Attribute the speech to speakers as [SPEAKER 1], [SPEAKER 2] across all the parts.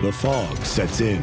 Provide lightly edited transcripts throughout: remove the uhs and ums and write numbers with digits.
[SPEAKER 1] The fog sets in.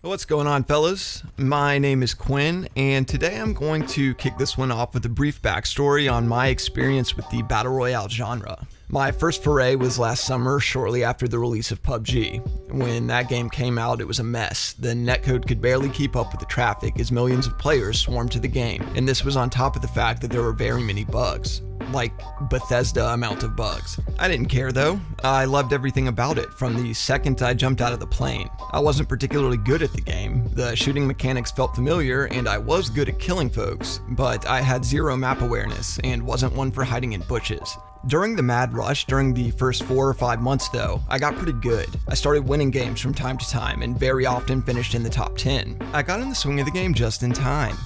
[SPEAKER 2] What's going on, fellas? My name is Quinn, and today I'm going to kick this one off with a brief backstory on my experience with the Battle Royale genre. My first foray was last summer, shortly after the release of PUBG. When that game came out, it was a mess. The netcode could barely keep up with the traffic as millions of players swarmed to the game, and this was on top of the fact that there were very many bugs. Like Bethesda amount of bugs. I didn't care though. I loved everything about it from the second I jumped out of the plane. I wasn't particularly good at the game. The shooting mechanics felt familiar and I was good at killing folks, but I had zero map awareness and wasn't one for hiding in bushes. During the mad rush during the first 4 or 5 months though, I got pretty good. I started winning games from time to time and very often finished in the top 10. I got in the swing of the game just in time.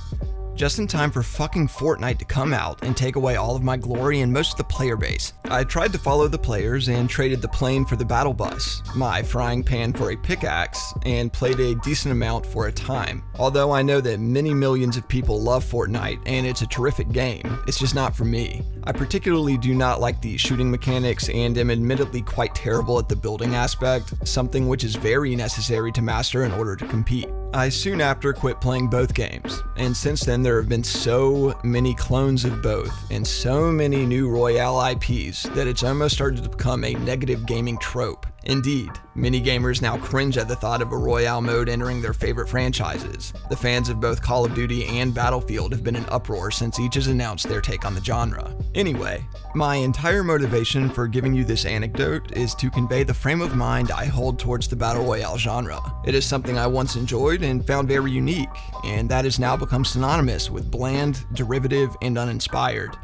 [SPEAKER 2] Just in time for fucking Fortnite to come out and take away all of my glory and most of the player base. I tried to follow the players and traded the plane for the battle bus, my frying pan for a pickaxe, and played a decent amount for a time. Although I know that many millions of people love Fortnite and it's a terrific game, it's just not for me. I particularly do not like the shooting mechanics and am admittedly quite terrible at the building aspect, something which is very necessary to master in order to compete. I soon after quit playing both games, and since then there have been so many clones of both and so many new Royale IPs that it's almost started to become a negative gaming trope. Indeed, many gamers now cringe at the thought of a Royale mode entering their favorite franchises. The fans of both Call of Duty and Battlefield have been in uproar since each has announced their take on the genre. Anyway, my entire motivation for giving you this anecdote is to convey the frame of mind I hold towards the Battle Royale genre. It is something I once enjoyed and found very unique, and that has now become synonymous with bland, derivative, and uninspired.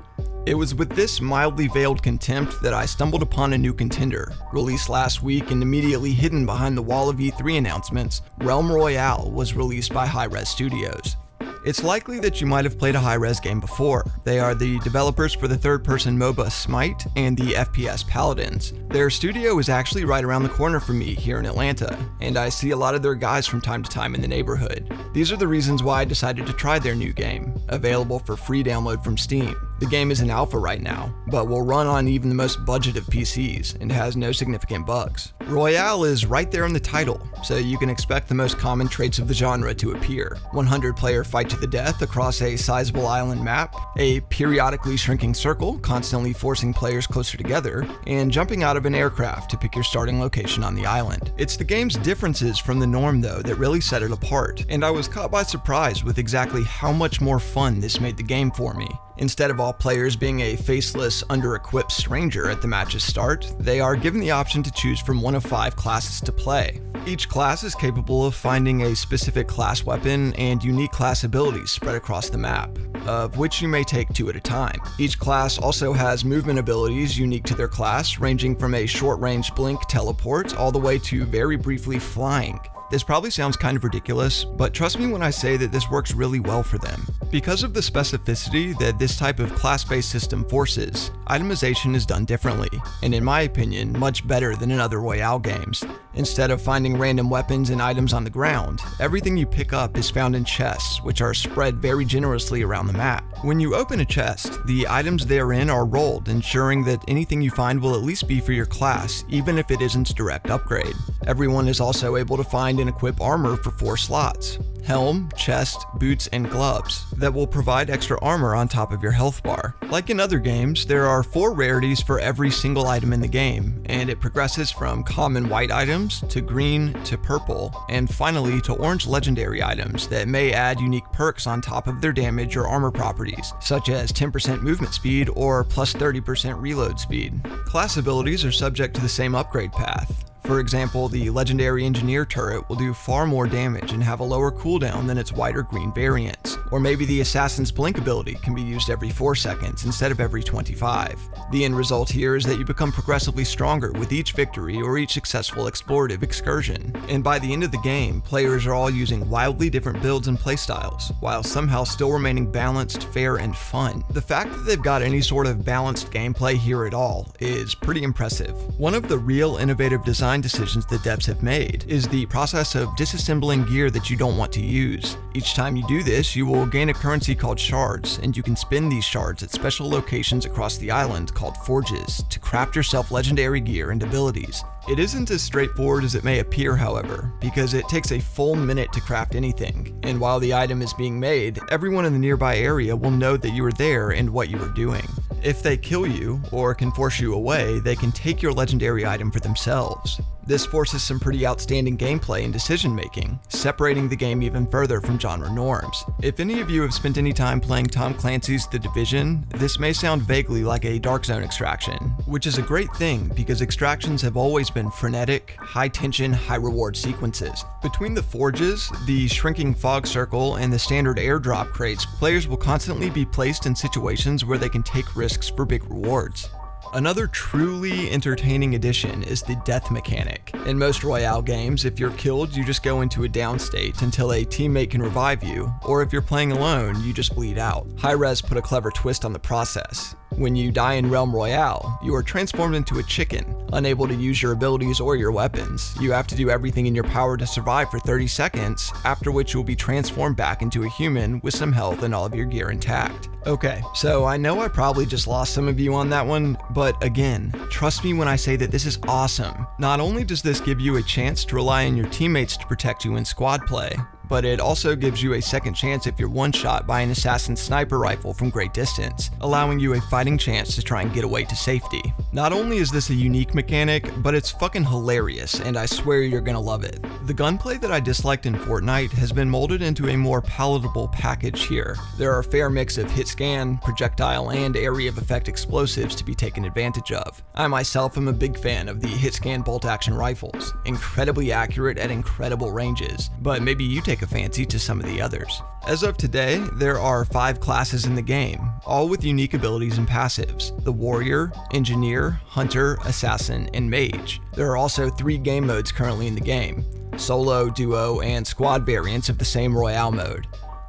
[SPEAKER 2] It was with this mildly veiled contempt that I stumbled upon a new contender, released last week and immediately hidden behind the wall of E3 announcements. Royale was released by HiRez Studios. It's likely that you might have played a HiRez game before. They are the developers for the third-person MOBA Smite and the FPS Paladins. Their studio is actually right around the corner from me here in Atlanta, and I see a lot of their guys from time to time in the neighborhood. These are the reasons why I decided to try their new game, available for free download from Steam. The game is in alpha right now, but will run on even the most budget of PCs and has no significant bugs. Royale is right there in the title, so you can expect the most common traits of the genre to appear. 100-player fight to the death across a sizable island map, a periodically shrinking circle constantly forcing players closer together, and jumping out of an aircraft to pick your starting location on the island. It's the game's differences from the norm though that really set it apart, and I was caught by surprise with exactly how much more fun this made the game for me. Instead of all players being a faceless, under-equipped stranger at the match's start, they are given the option to choose from one of 5 classes to play. Each class is capable of finding a specific class weapon and unique class abilities spread across the map, of which you may take 2 at a time. Each class also has movement abilities unique to their class, ranging from a short-range blink teleport all the way to very briefly flying. This probably sounds kind of ridiculous, but trust me when I say that this works really well for them. Because of the specificity that this type of class-based system forces, itemization is done differently, and in my opinion, much better than in other Royale games. Instead of finding random weapons and items on the ground, everything you pick up is found in chests, which are spread very generously around the map. When you open a chest, the items therein are rolled, ensuring that anything you find will at least be for your class, even if it isn't a direct upgrade. Everyone is also able to find and equip armor for 4 slots: helm, chest, boots, and gloves that will provide extra armor on top of your health bar. Like in other games, there are 4 rarities for every single item in the game, and it progresses from common white items to green to purple, and finally to orange legendary items that may add unique perks on top of their damage or armor properties, such as 10% movement speed or plus 30% reload speed. Class abilities are subject to the same upgrade path. For example, the Legendary Engineer turret will do far more damage and have a lower cooldown than its white or green variants. Or maybe the Assassin's Blink ability can be used every 4 seconds instead of every 25. The end result here is that you become progressively stronger with each victory or each successful explorative excursion. And by the end of the game, players are all using wildly different builds and playstyles, while somehow still remaining balanced, fair, and fun. The fact that they've got any sort of balanced gameplay here at all is pretty impressive. One of the real innovative designs design decisions the devs have made is the process of disassembling gear that you don't want to use. Each time you do this, you will gain a currency called shards, and you can spend these shards at special locations across the island called forges to craft yourself legendary gear and abilities. It isn't as straightforward as it may appear, however, because it takes a full minute to craft anything, and while the item is being made, everyone in the nearby area will know that you were there and what you were doing. If they kill you, or can force you away, they can take your legendary item for themselves. This forces some pretty outstanding gameplay and decision making, separating the game even further from genre norms. If any of you have spent any time playing Tom Clancy's The Division, this may sound vaguely like a Dark Zone extraction, which is a great thing because extractions have always been frenetic, high tension, high reward sequences. Between the forges, the shrinking fog circle, and the standard airdrop crates, players will constantly be placed in situations where they can take risks for big rewards. Another truly entertaining addition is the death mechanic. In most Royale games, if you're killed, you just go into a down state until a teammate can revive you, or if you're playing alone, you just bleed out. HiRez put a clever twist on the process. When you die in Realm Royale, you are transformed into a chicken, unable to use your abilities or your weapons. You have to do everything in your power to survive for 30 seconds, after which you will be transformed back into a human with some health and all of your gear intact. Okay, so I know I probably just lost some of you on that one, but again, trust me when I say that this is awesome. Not only does this give you a chance to rely on your teammates to protect you in squad play, but it also gives you a second chance if you're one-shot by an assassin sniper rifle from great distance, allowing you a fighting chance to try and get away to safety. Not only is this a unique mechanic, but it's fucking hilarious, and I swear you're gonna love it. The gunplay that I disliked in Fortnite has been molded into a more palatable package here. There are a fair mix of hit scan, projectile, and area of effect explosives to be taken advantage of. I myself am a big fan of the hit scan bolt action rifles, incredibly accurate at incredible ranges, but maybe you take a fancy to some of the others. As of today, there are 5 classes in the game, all with unique abilities and passives: the Warrior, Engineer, Hunter, Assassin, and Mage. There are also 3 game modes currently in the game: Solo, Duo, and Squad variants of the same Royale mode.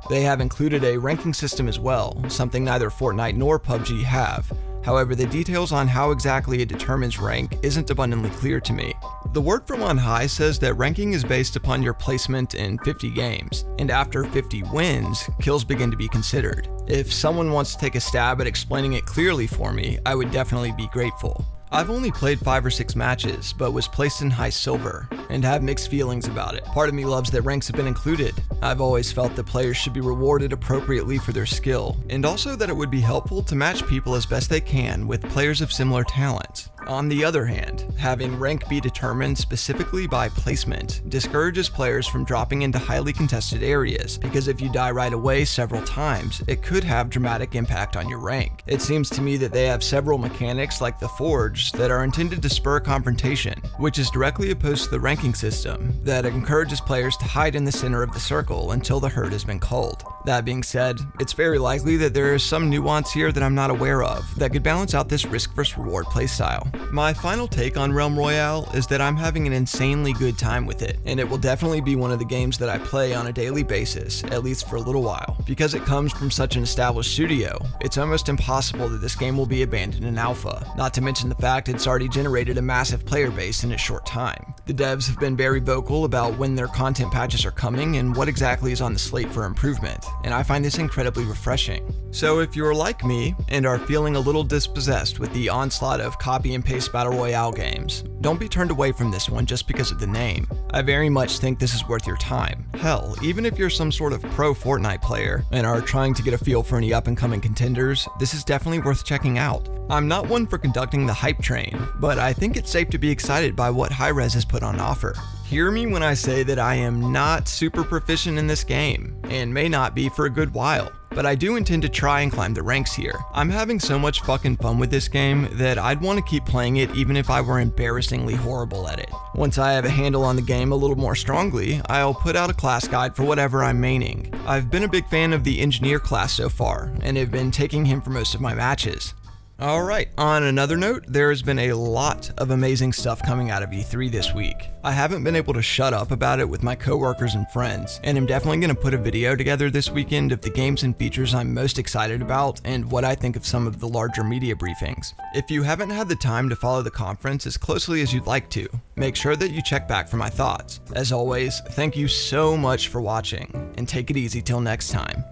[SPEAKER 2] They have included a ranking system as well, something neither Fortnite nor PUBG have. However, the details on how exactly it determines rank isn't abundantly clear to me. The word from on high says that ranking is based upon your placement in 50 games, and after 50 wins, kills begin to be considered. If someone wants to take a stab at explaining it clearly for me, I would definitely be grateful. I've only played 5 or 6 matches, but was placed in high silver, and have mixed feelings about it. Part of me loves that ranks have been included. I've always felt that players should be rewarded appropriately for their skill, and also that it would be helpful to match people as best they can with players of similar talents. On the other hand, having rank be determined specifically by placement discourages players from dropping into highly contested areas, because if you die right away several times, it could have dramatic impact on your rank. It seems to me that they have several mechanics like the Forge that are intended to spur confrontation, which is directly opposed to the ranking system that encourages players to hide in the center of the circle until the herd has been culled. That being said, it's very likely that there is some nuance here that I'm not aware of that could balance out this risk versus reward playstyle. My final take on Realm Royale is that I'm having an insanely good time with it, and it will definitely be one of the games that I play on a daily basis, at least for a little while. Because it comes from such an established studio, it's almost impossible that this game will be abandoned in alpha, not to mention the fact it's already generated a massive player base in a short time. The devs have been very vocal about when their content patches are coming and what exactly is on the slate for improvement, and I find this incredibly refreshing. So if you're like me and are feeling a little dispossessed with the onslaught of copy and paste battle royale games, don't be turned away from this one just because of the name. I very much think this is worth your time. Hell, even if you're some sort of pro Fortnite player and are trying to get a feel for any up and coming contenders, this is definitely worth checking out. I'm not one for conducting the hype train, but I think it's safe to be excited by what HiRez has put on offer. Hear me when I say that I am not super proficient in this game, and may not be for a good while, but I do intend to try and climb the ranks here. I'm having so much fucking fun with this game that I'd want to keep playing it even if I were embarrassingly horrible at it. Once I have a handle on the game a little more strongly, I'll put out a class guide for whatever I'm maining. I've been a big fan of the Engineer class so far, and have been taking him for most of my matches. Alright, on another note, there has been a lot of amazing stuff coming out of E3 this week. I haven't been able to shut up about it with my coworkers and friends, and I'm definitely going to put a video together this weekend of the games and features I'm most excited about and what I think of some of the larger media briefings. If you haven't had the time to follow the conference as closely as you'd like to, make sure that you check back for my thoughts. As always, thank you so much for watching, and take it easy till next time.